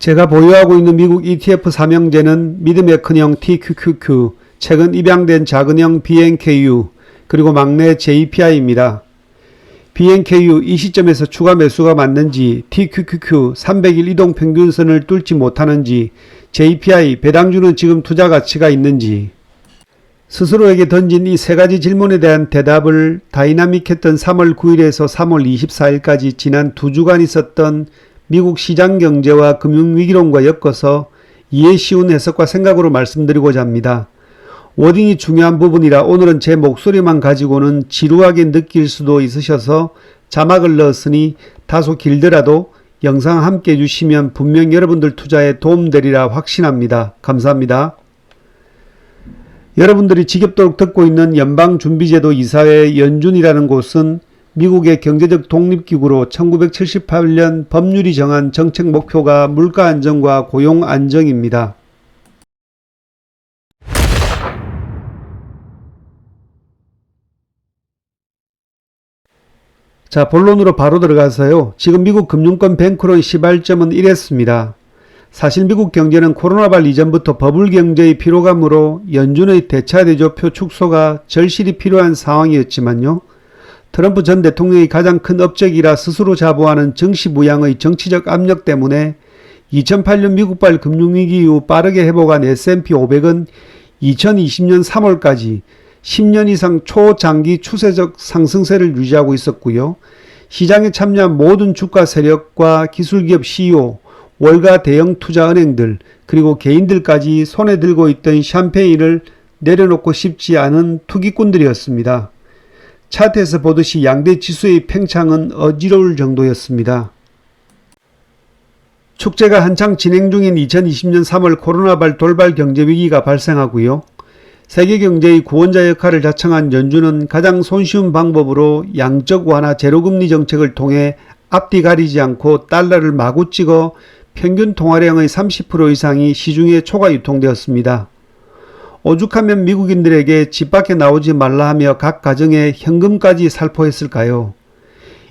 제가 보유하고 있는 미국 ETF 삼형제는 믿음의 큰형 TQQQ, 최근 입양된 작은형 BNKU, 그리고 막내 JPI입니다. BNKU 이 시점에서 추가 매수가 맞는지, TQQQ 300일 이동평균선을 뚫지 못하는지, JPI 배당주는 지금 투자 가치가 있는지, 스스로에게 던진 이 세 가지 질문에 대한 대답을 다이나믹했던 3월 9일에서 3월 24일까지 지난 2주간 있었던 미국 시장 경제와 금융위기론과 엮어서 이해 쉬운 해석과 생각으로 말씀드리고자 합니다. 워딩이 중요한 부분이라 오늘은 제 목소리만 가지고는 지루하게 느낄 수도 있으셔서 자막을 넣었으니 다소 길더라도 영상 함께 해주시면 분명 여러분들 투자에 도움되리라 확신합니다. 감사합니다. 여러분들이 지겹도록 듣고 있는 연방준비제도 이사회 연준이라는 곳은 미국의 경제적 독립기구로 1978년 법률이 정한 정책 목표가 물가 안정과 고용 안정입니다. 자, 본론으로 바로 들어가서요. 지금 미국 금융권 뱅크론 시발점은 이랬습니다. 사실 미국 경제는 코로나발 이전부터 버블 경제의 피로감으로 연준의 대차 대조표 축소가 절실히 필요한 상황이었지만요. 트럼프 전 대통령이 가장 큰 업적이라 스스로 자부하는 증시부양의 정치적 압력 때문에 2008년 미국발 금융위기 이후 빠르게 회복한 S&P 500은 2020년 3월까지 10년 이상 초장기 추세적 상승세를 유지하고 있었고요. 시장에 참여한 모든 주가 세력과 기술기업 CEO, 월가 대형 투자은행들, 그리고 개인들까지 손에 들고 있던 샴페인을 내려놓고 싶지 않은 투기꾼들이었습니다. 차트에서 보듯이 양대 지수의 팽창은 어지러울 정도였습니다. 축제가 한창 진행 중인 2020년 3월 코로나발 돌발 경제위기가 발생하고요. 세계경제의 구원자 역할을 자청한 연준은 가장 손쉬운 방법으로 양적 완화 제로금리 정책을 통해 앞뒤 가리지 않고 달러를 마구 찍어 평균 통화량의 30% 이상이 시중에 초과 유통되었습니다. 오죽하면 미국인들에게 집 밖에 나오지 말라 하며 각 가정에 현금까지 살포했을까요?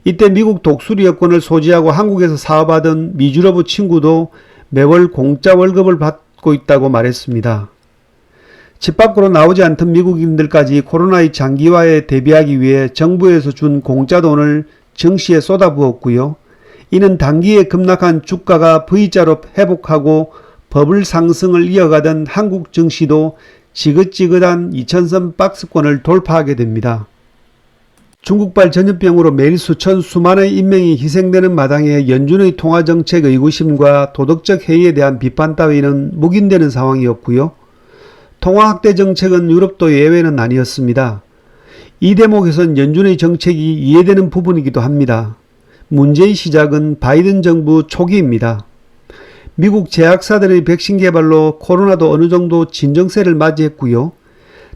이때 미국 독수리 여권을 소지하고 한국에서 사업하던 미주러브 친구도 매월 공짜 월급을 받고 있다고 말했습니다. 집 밖으로 나오지 않던 미국인들까지 코로나의 장기화에 대비하기 위해 정부에서 준 공짜 돈을 증시에 쏟아부었고요. 이는 단기에 급락한 주가가 V자로 회복하고 버블 상승을 이어가던 한국 증시도 지긋지긋한 2000선 박스권을 돌파하게 됩니다. 중국발 전염병으로 매일 수천의 인명이 희생되는 마당에 연준의 통화정책 의구심과 도덕적 해이에 대한 비판 따위는 묵인되는 상황이었고요. 통화확대 정책은 유럽도 예외는 아니었습니다. 이 대목에선 연준의 정책이 이해되는 부분이기도 합니다. 문제의 시작은 바이든 정부 초기입니다. 미국 제약사들의 백신 개발로 코로나도 어느 정도 진정세를 맞이했고요.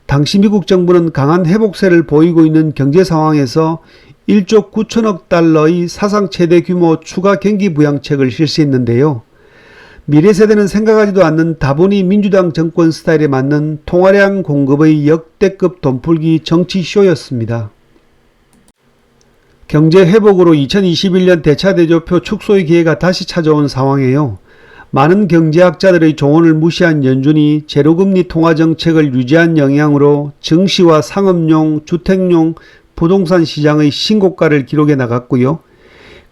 당시 미국 정부는 강한 회복세를 보이고 있는 경제 상황에서 1조 9천억 달러의 사상 최대 규모 추가 경기 부양책을 실시했는데요. 미래 세대는 생각하지도 않는 다분히 민주당 정권 스타일에 맞는 통화량 공급의 역대급 돈풀기 정치쇼였습니다. 경제 회복으로 2021년 대차 대조표 축소의 기회가 다시 찾아온 상황에요. 많은 경제학자들의 조언을 무시한 연준이 제로금리 통화정책을 유지한 영향으로 증시와 상업용, 주택용, 부동산 시장의 신고가를 기록해 나갔고요.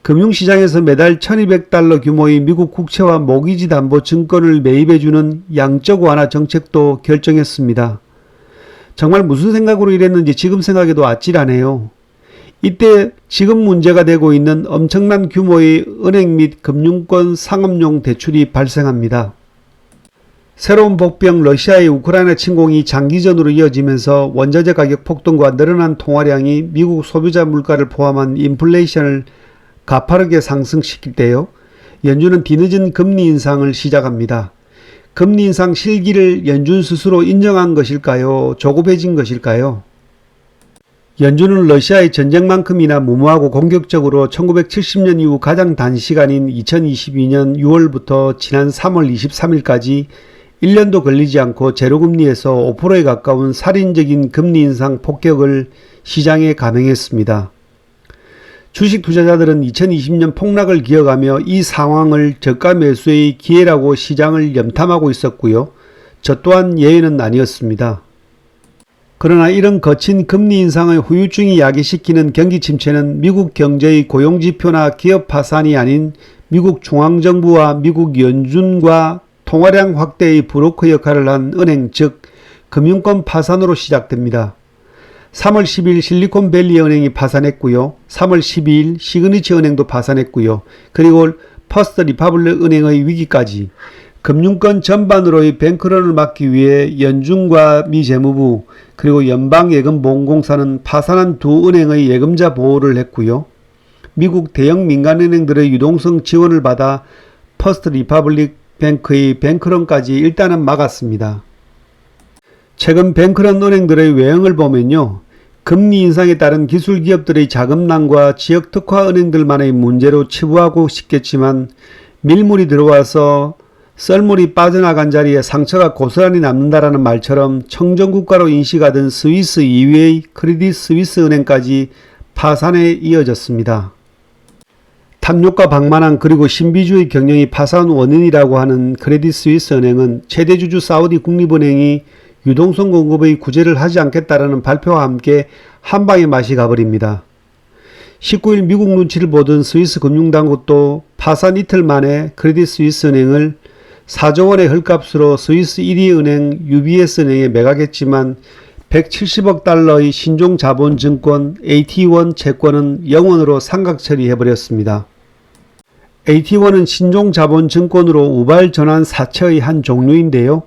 금융시장에서 매달 1200달러 규모의 미국 국채와 모기지 담보 증권을 매입해주는 양적 완화 정책도 결정했습니다. 정말 무슨 생각으로 이랬는지 지금 생각해도 아찔하네요. 이때 지금 문제가 되고 있는 엄청난 규모의 은행 및 금융권 상업용 대출이 발생합니다. 새로운 복병 러시아의 우크라이나 침공이 장기전으로 이어지면서 원자재 가격 폭등과 늘어난 통화량이 미국 소비자 물가를 포함한 인플레이션을 가파르게 상승시킬 때요. 연준은 뒤늦은 금리 인상을 시작합니다. 금리 인상 실기를 연준 스스로 인정한 것일까요? 조급해진 것일까요? 연준은 러시아의 전쟁만큼이나 무모하고 공격적으로 1970년 이후 가장 단시간인 2022년 6월부터 지난 3월 23일까지 1년도 걸리지 않고 제로금리에서 5%에 가까운 살인적인 금리 인상 폭격을 시장에 감행했습니다. 주식 투자자들은 2020년 폭락을 기억하며 이 상황을 저가 매수의 기회라고 시장을 염탐하고 있었고요. 저 또한 예외는 아니었습니다. 그러나 이런 거친 금리 인상의 후유증이 야기시키는 경기 침체는 미국 경제의 고용지표나 기업 파산이 아닌 미국 중앙정부와 미국 연준과 통화량 확대의 브로커 역할을 한 은행 즉 금융권 파산으로 시작됩니다. 3월 10일 실리콘밸리 은행이 파산했고요. 3월 12일 시그니처 은행도 파산했고요. 그리고 퍼스트 리퍼블릭 은행의 위기까지 금융권 전반으로의 뱅크런을 막기 위해 연준과 미 재무부 그리고 연방예금보험공사는 파산한 두 은행의 예금자 보호를 했고요. 미국 대형 민간은행들의 유동성 지원을 받아 퍼스트 리퍼블릭 뱅크의 뱅크런까지 일단은 막았습니다. 최근 뱅크런 은행들의 외형을 보면요. 금리 인상에 따른 기술 기업들의 자금난과 지역 특화 은행들만의 문제로 치부하고 싶겠지만 밀물이 들어와서 썰물이 빠져나간 자리에 상처가 고스란히 남는다라는 말처럼 청정국가로 인식하던 스위스 2위의 크레딧 스위스 은행까지 파산에 이어졌습니다. 탐욕과 방만한 그리고 신비주의 경영이 파산 원인이라고 하는 크레딧 스위스 은행은 최대주주 사우디 국립은행이 유동성 공급의 구제를 하지 않겠다라는 발표와 함께 한방에 맛이 가버립니다. 19일 미국 눈치를 보던 스위스 금융당국도 파산 이틀 만에 크레딧 스위스 은행을 4조 원의 헐값으로 스위스 1위 은행 UBS 은행에 매각했지만 170억 달러의 신종자본증권 AT1 채권은 영원으로 상각 처리해버렸습니다. AT1은 신종자본증권으로 우발 전환 사채의 한 종류인데요.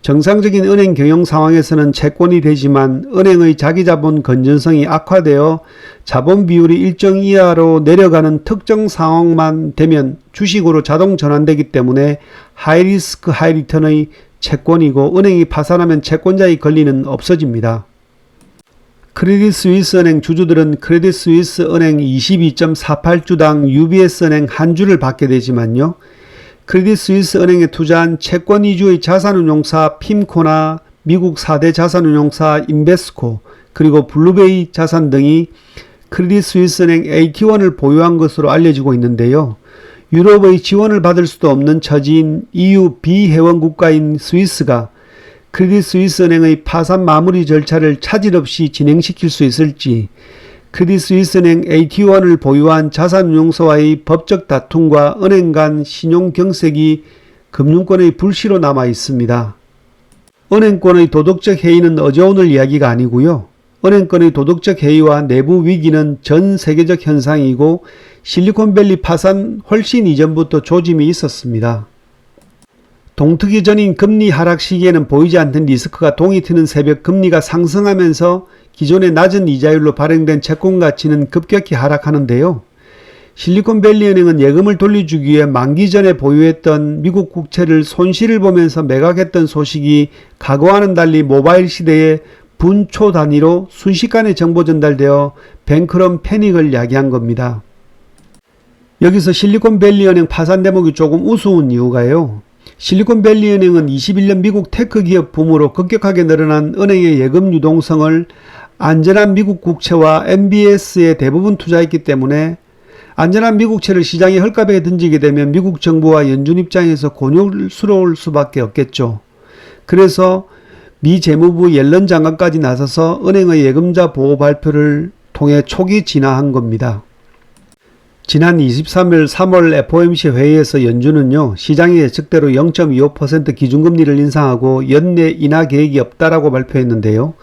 정상적인 은행 경영 상황에서는 채권이 되지만 은행의 자기자본 건전성이 악화되어 자본 비율이 일정 이하로 내려가는 특정 상황만 되면 주식으로 자동 전환되기 때문에 하이리스크 하이리턴의 채권이고 은행이 파산하면 채권자의 권리는 없어집니다. 크레딧 스위스 은행 주주들은 크레딧 스위스 은행 22.48주당 UBS 은행 한 주를 받게 되지만요. 크레딧 스위스 은행에 투자한 채권 위주의 자산운용사 핌코나 미국 4대 자산운용사 인베스코 그리고 블루베이 자산 등이 크레딧 스위스 은행 AT1을 보유한 것으로 알려지고 있는데요. 유럽의 지원을 받을 수도 없는 처지인 EU 비회원 국가인 스위스가 크레딧 스위스 은행의 파산 마무리 절차를 차질 없이 진행시킬 수 있을지 크레딧 스위스 은행 AT1을 보유한 자산운용사와의 법적 다툼과 은행 간 신용 경색이 금융권의 불씨로 남아 있습니다. 은행권의 도덕적 해이는 어제 오늘 이야기가 아니고요. 은행권의 도덕적 해이와 내부 위기는 전 세계적 현상이고 실리콘밸리 파산 훨씬 이전부터 조짐이 있었습니다. 동트기 전인 금리 하락 시기에는 보이지 않던 리스크가 동이 트는 새벽 금리가 상승하면서 기존의 낮은 이자율로 발행된 채권 가치는 급격히 하락하는데요. 실리콘밸리 은행은 예금을 돌려주기 위해 만기 전에 보유했던 미국 국채를 손실을 보면서 매각했던 소식이 과거와는 달리 모바일 시대에 분초 단위로 순식간에 정보 전달되어 뱅크런 패닉을 야기한 겁니다. 여기서 실리콘밸리 은행 파산 대목이 조금 우스운 이유가요. 실리콘밸리 은행은 21년 미국 테크 기업 붐으로 급격하게 늘어난 은행의 예금 유동성을 안전한 미국 국채와 MBS에 대부분 투자했기 때문에 안전한 미국채를 시장에 헐값에 던지게 되면 미국 정부와 연준 입장에서 곤욕스러울 수밖에 없겠죠. 그래서 미 재무부 옐런 장관까지 나서서 은행의 예금자 보호 발표를 통해 초기 진화한 겁니다. 지난 23일 3월 FOMC 회의에서 연준은요, 시장의 예측대로 0.25% 기준금리를 인상하고 연내 인하 계획이 없다라고 발표했는데요.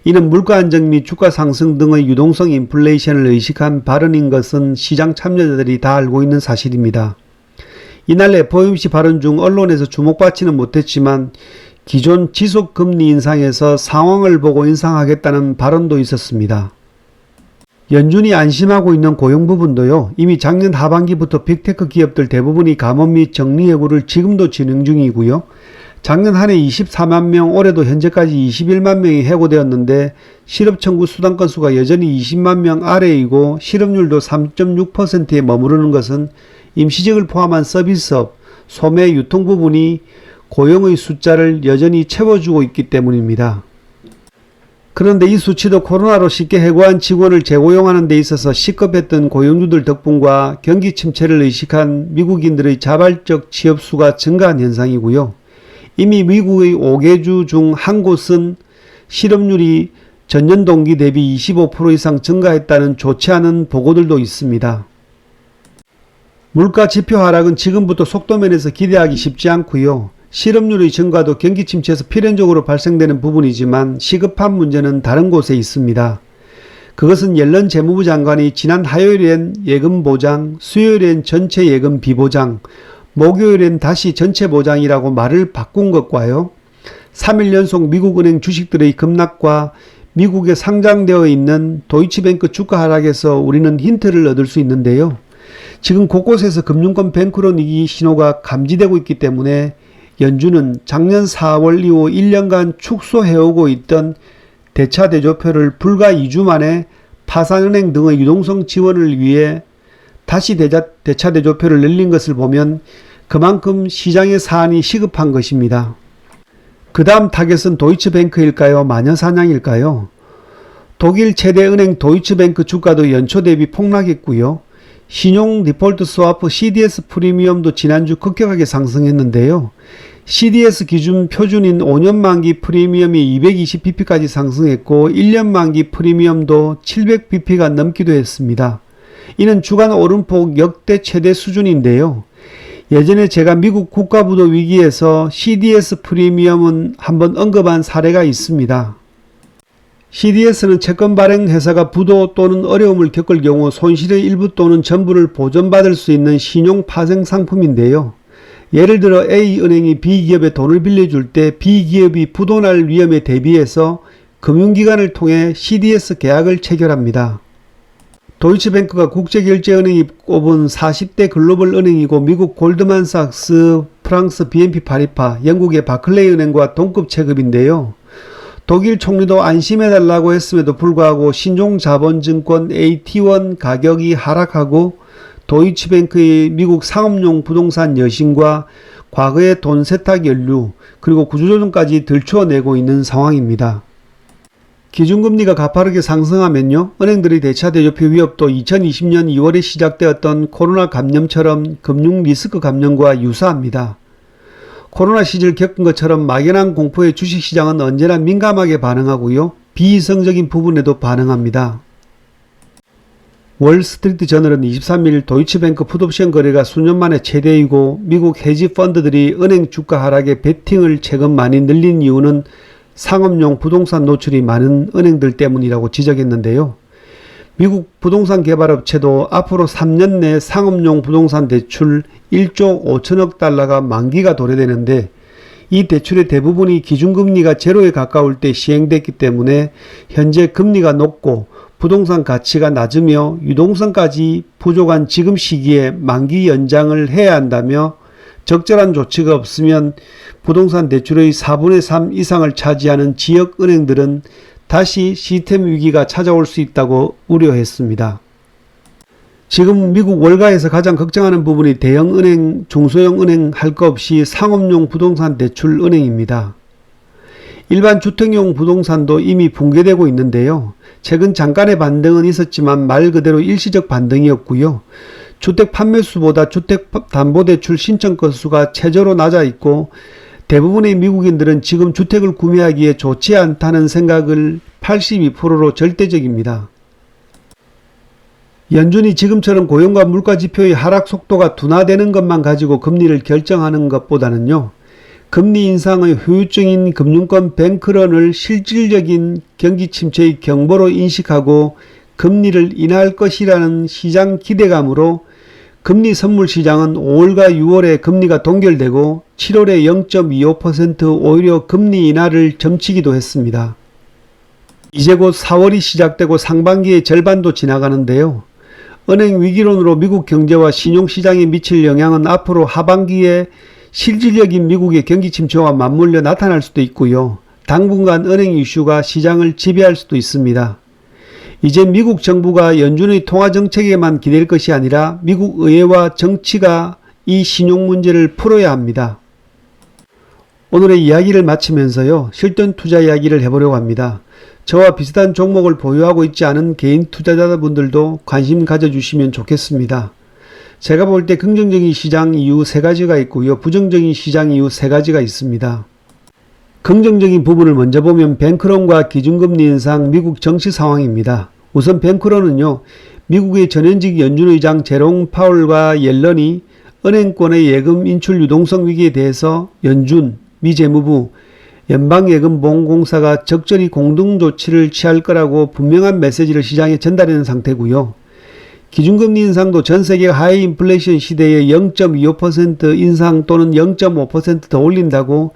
이는 물가 안정 및 주가 상승 등의 유동성 인플레이션을 의식한 발언인 것은 시장 참여자들이 다 알고 있는 사실입니다. 이날 FOMC 발언 중 언론에서 주목받지는 못했지만 기존 지속금리 인상에서 상황을 보고 인상하겠다는 발언도 있었습니다. 연준이 안심하고 있는 고용 부분도요. 이미 작년 하반기부터 빅테크 기업들 대부분이 감원 및 정리해고를 지금도 진행 중이고요. 작년 한 해 24만 명, 올해도 현재까지 21만 명이 해고되었는데 실업 청구 수당 건수가 여전히 20만 명 아래이고 실업률도 3.6%에 머무르는 것은 임시직을 포함한 서비스업, 소매, 유통 부분이 고용의 숫자를 여전히 채워주고 있기 때문입니다. 그런데 이 수치도 코로나로 쉽게 해고한 직원을 재고용하는 데 있어서 시급했던 고용주들 덕분과 경기 침체를 의식한 미국인들의 자발적 취업수가 증가한 현상이고요. 이미 미국의 5개 주 중 한 곳은 실업률이 전년 동기 대비 25% 이상 증가했다는 좋지 않은 보고들도 있습니다. 물가 지표 하락은 지금부터 속도면에서 기대하기 쉽지 않고요. 실업률의 증가도 경기 침체에서 필연적으로 발생되는 부분이지만 시급한 문제는 다른 곳에 있습니다. 그것은 옐런 재무부 장관이 지난 화요일엔 예금 보장, 수요일엔 전체 예금 비보장, 목요일엔 다시 전체 보장이라고 말을 바꾼 것과요. 3일 연속 미국은행 주식들의 급락과 미국에 상장되어 있는 도이치뱅크 주가 하락에서 우리는 힌트를 얻을 수 있는데요. 지금 곳곳에서 금융권 뱅크론 위기 신호가 감지되고 있기 때문에 연준은 작년 4월 이후 1년간 축소해오고 있던 대차대조표를 불과 2주 만에 파산은행 등의 유동성 지원을 위해 다시 대차대조표를 늘린 것을 보면 그만큼 시장의 사안이 시급한 것입니다. 그 다음 타겟은 도이치뱅크일까요? 마녀사냥일까요? 독일 최대 은행 도이치뱅크 주가도 연초 대비 폭락했고요. 신용 디폴트 스와프 CDS 프리미엄도 지난주 급격하게 상승했는데요. CDS 기준 표준인 5년 만기 프리미엄이 220bp까지 상승했고 1년 만기 프리미엄도 700bp가 넘기도 했습니다. 이는 주간 오름폭 역대 최대 수준인데요. 예전에 제가 미국 국가부도 위기에서 CDS 프리미엄은 한번 언급한 사례가 있습니다. CDS는 채권 발행 회사가 부도 또는 어려움을 겪을 경우 손실의 일부 또는 전부를 보전받을 수 있는 신용 파생 상품인데요. 예를 들어 A은행이 B기업에 돈을 빌려줄 때 B기업이 부도날 위험에 대비해서 금융기관을 통해 CDS 계약을 체결합니다. 도이치뱅크가 국제결제은행이 꼽은 40대 글로벌 은행이고 미국 골드만삭스, 프랑스 BNP 파리파, 영국의 바클레이 은행과 동급 체급인데요. 독일 총리도 안심해달라고 했음에도 불구하고 신종자본증권 AT1 가격이 하락하고 도이치뱅크의 미국 상업용 부동산 여신과 과거의 돈 세탁 연류 그리고 구조조정까지 들추어내고 있는 상황입니다. 기준금리가 가파르게 상승하면요. 은행들의 대차대조표 위협도 2020년 2월에 시작되었던 코로나 감염처럼 금융 리스크 감염과 유사합니다. 코로나 시절 겪은 것처럼 막연한 공포에 주식시장은 언제나 민감하게 반응하고요. 비이성적인 부분에도 반응합니다. 월스트리트 저널은 23일 도이치뱅크 풋옵션 거래가 수년 만에 최대이고 미국 헤지 펀드들이 은행 주가 하락에 베팅을 최근 많이 늘린 이유는 상업용 부동산 노출이 많은 은행들 때문이라고 지적했는데요. 미국 부동산 개발업체도 앞으로 3년 내 상업용 부동산 대출 1조 5천억 달러가 만기가 도래되는데 이 대출의 대부분이 기준금리가 제로에 가까울 때 시행됐기 때문에 현재 금리가 높고 부동산 가치가 낮으며 유동성까지 부족한 지금 시기에 만기 연장을 해야 한다며 적절한 조치가 없으면 부동산 대출의 4분의 3 이상을 차지하는 지역은행들은 다시 시스템 위기가 찾아올 수 있다고 우려했습니다. 지금 미국 월가에서 가장 걱정하는 부분이 대형은행, 중소형은행 할 것 없이 상업용 부동산 대출 은행입니다. 일반 주택용 부동산도 이미 붕괴되고 있는데요. 최근 잠깐의 반등은 있었지만 말 그대로 일시적 반등이었고요. 주택 판매수보다 주택담보대출 신청 건수가 최저로 낮아 있고 대부분의 미국인들은 지금 주택을 구매하기에 좋지 않다는 생각을 82%로 절대적입니다. 연준이 지금처럼 고용과 물가 지표의 하락 속도가 둔화되는 것만 가지고 금리를 결정하는 것보다는요. 금리 인상의 후유증인 금융권 뱅크런을 실질적인 경기 침체의 경보로 인식하고 금리를 인하할 것이라는 시장 기대감으로 금리 선물 시장은 5월과 6월에 금리가 동결되고 7월에 0.25% 오히려 금리 인하를 점치기도 했습니다. 이제 곧 4월이 시작되고 상반기의 절반도 지나가는데요. 은행 위기론으로 미국 경제와 신용시장에 미칠 영향은 앞으로 하반기에 실질적인 미국의 경기 침체와 맞물려 나타날 수도 있고요. 당분간 은행 이슈가 시장을 지배할 수도 있습니다. 이제 미국 정부가 연준의 통화정책에만 기댈 것이 아니라 미국 의회와 정치가 이 신용 문제를 풀어야 합니다. 오늘의 이야기를 마치면서요. 실전 투자 이야기를 해보려고 합니다. 저와 비슷한 종목을 보유하고 있지 않은 개인 투자자분들도 관심 가져주시면 좋겠습니다. 제가 볼 때 긍정적인 시장 이유 3가지가 있고요. 부정적인 시장 이유 3가지가 있습니다. 긍정적인 부분을 먼저 보면 뱅크론과 기준금리 인상, 미국 정치 상황입니다. 우선 뱅크론은요, 미국의 전현직 연준 의장 제롬 파월과 옐런이 은행권의 예금 인출 유동성 위기에 대해서 연준, 미 재무부, 연방예금보험공사가 적절히 공동조치를 취할 거라고 분명한 메시지를 시장에 전달하는 상태고요. 기준금리 인상도 전 세계가 하이 인플레이션 시대에 0.25% 인상 또는 0.5% 더 올린다고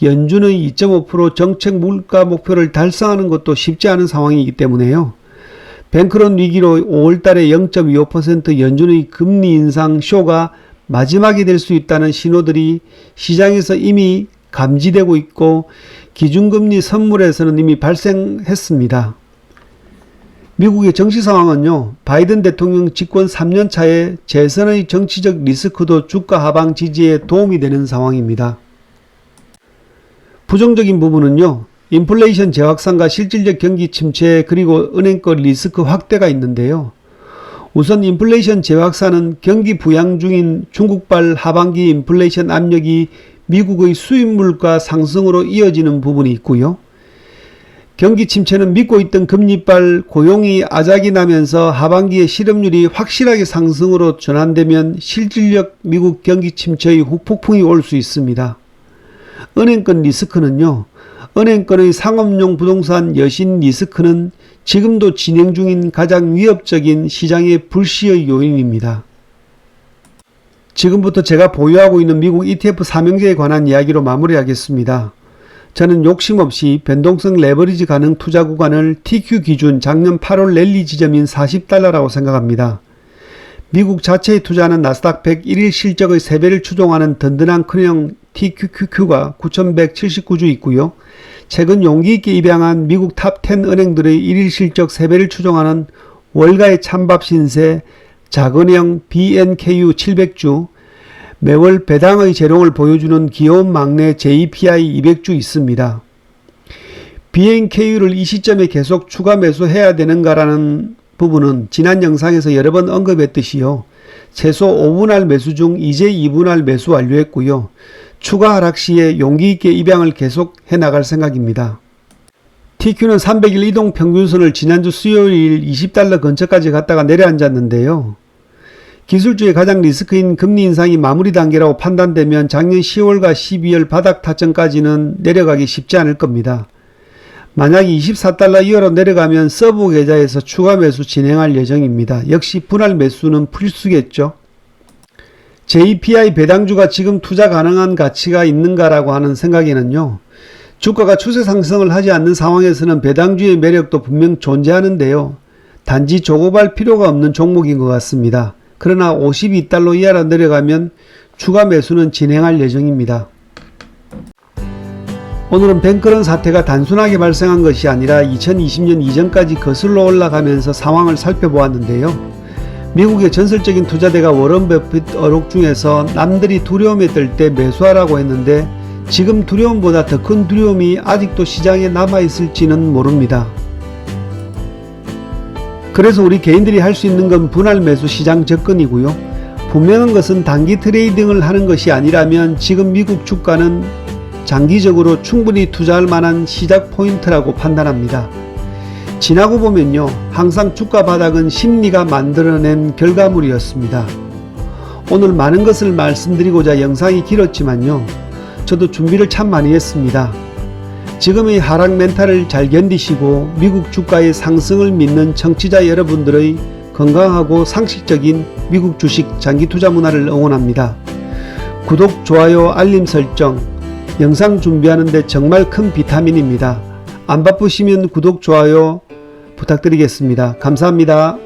연준의 2.5% 정책 물가 목표를 달성하는 것도 쉽지 않은 상황이기 때문에요. 뱅크론 위기로 5월달에 0.25% 연준의 금리 인상 쇼가 마지막이 될 수 있다는 신호들이 시장에서 이미 감지되고 있고 기준금리 선물에서는 이미 발생했습니다. 미국의 정치 상황은요, 바이든 대통령 집권 3년 차에 재선의 정치적 리스크도 주가 하방 지지에 도움이 되는 상황입니다. 부정적인 부분은요, 인플레이션 재확산과 실질적 경기 침체 그리고 은행권 리스크 확대가 있는데요. 우선 인플레이션 재확산은 경기 부양 중인 중국발 하반기 인플레이션 압력이 미국의 수입 물가 상승으로 이어지는 부분이 있고요. 경기 침체는 믿고 있던 금리발 고용이 아작이 나면서 하반기에 실업률이 확실하게 상승으로 전환되면 실질적 미국 경기 침체의 후폭풍이 올 수 있습니다. 은행권 리스크는요, 은행권의 상업용 부동산 여신 리스크는 지금도 진행 중인 가장 위협적인 시장의 불시의 요인입니다. 지금부터 제가 보유하고 있는 미국 ETF 3형제에 관한 이야기로 마무리하겠습니다. 저는 욕심 없이 변동성 레버리지 가능 투자 구간을 TQ 기준 작년 8월 랠리 지점인 $40라고 생각합니다. 미국 자체에 투자하는 나스닥 100 1일 실적의 3배를 추종하는 든든한 큰형 TQQQ가 9,179주 있고요. 최근 용기 있게 입양한 미국 탑 10 은행들의 1일 실적 3배를 추종하는 월가의 찬밥 신세 작은형 BNKU 700주, 매월 배당의 재롱을 보여주는 귀여운 막내 JPI 200주 있습니다. BNKU를 이 시점에 계속 추가 매수해야 되는가라는 부분은 지난 영상에서 여러 번 언급했듯이요. 최소 5분할 매수 중 이제 2분할 매수 완료했고요. 추가 하락 시에 용기 있게 입양을 계속 해나갈 생각입니다. TQ는 300일 이동 평균선을 지난주 수요일 $20 근처까지 갔다가 내려앉았는데요. 기술주의 가장 리스크인 금리 인상이 마무리 단계라고 판단되면 작년 10월과 12월 바닥 타점까지는 내려가기 쉽지 않을 겁니다. 만약 $24 이하로 내려가면 서브 계좌에서 추가 매수 진행할 예정입니다. 역시 분할 매수는 필수겠죠. JPI 배당주가 지금 투자 가능한 가치가 있는가라고 하는 생각에는요. 주가가 추세 상승을 하지 않는 상황에서는 배당주의 매력도 분명 존재하는데요. 단지 조급할 필요가 없는 종목인 것 같습니다. 그러나 $52 이하로 내려가면 추가 매수는 진행할 예정입니다. 오늘은 뱅크런 사태가 단순하게 발생한 것이 아니라 2020년 이전까지 거슬러 올라가면서 상황을 살펴보았는데요. 미국의 전설적인 투자대가 워런 버핏 어록 중에서 남들이 두려움에 떨 때 매수하라고 했는데 지금 두려움보다 더 큰 두려움이 아직도 시장에 남아있을지는 모릅니다. 그래서 우리 개인들이 할 수 있는 건 분할 매수 시장 접근이고요. 분명한 것은 단기 트레이딩을 하는 것이 아니라면 지금 미국 주가는 장기적으로 충분히 투자할 만한 시작 포인트라고 판단합니다. 지나고 보면요, 항상 주가 바닥은 심리가 만들어낸 결과물이었습니다. 오늘 많은 것을 말씀드리고자 영상이 길었지만요, 저도 준비를 참 많이 했습니다. 지금의 하락 멘탈을 잘 견디시고 미국 주가의 상승을 믿는 청취자 여러분들의 건강하고 상식적인 미국 주식 장기 투자 문화를 응원합니다. 구독, 좋아요, 알림 설정, 영상 준비하는데 정말 큰 비타민입니다. 안 바쁘시면 구독, 좋아요 부탁드리겠습니다. 감사합니다.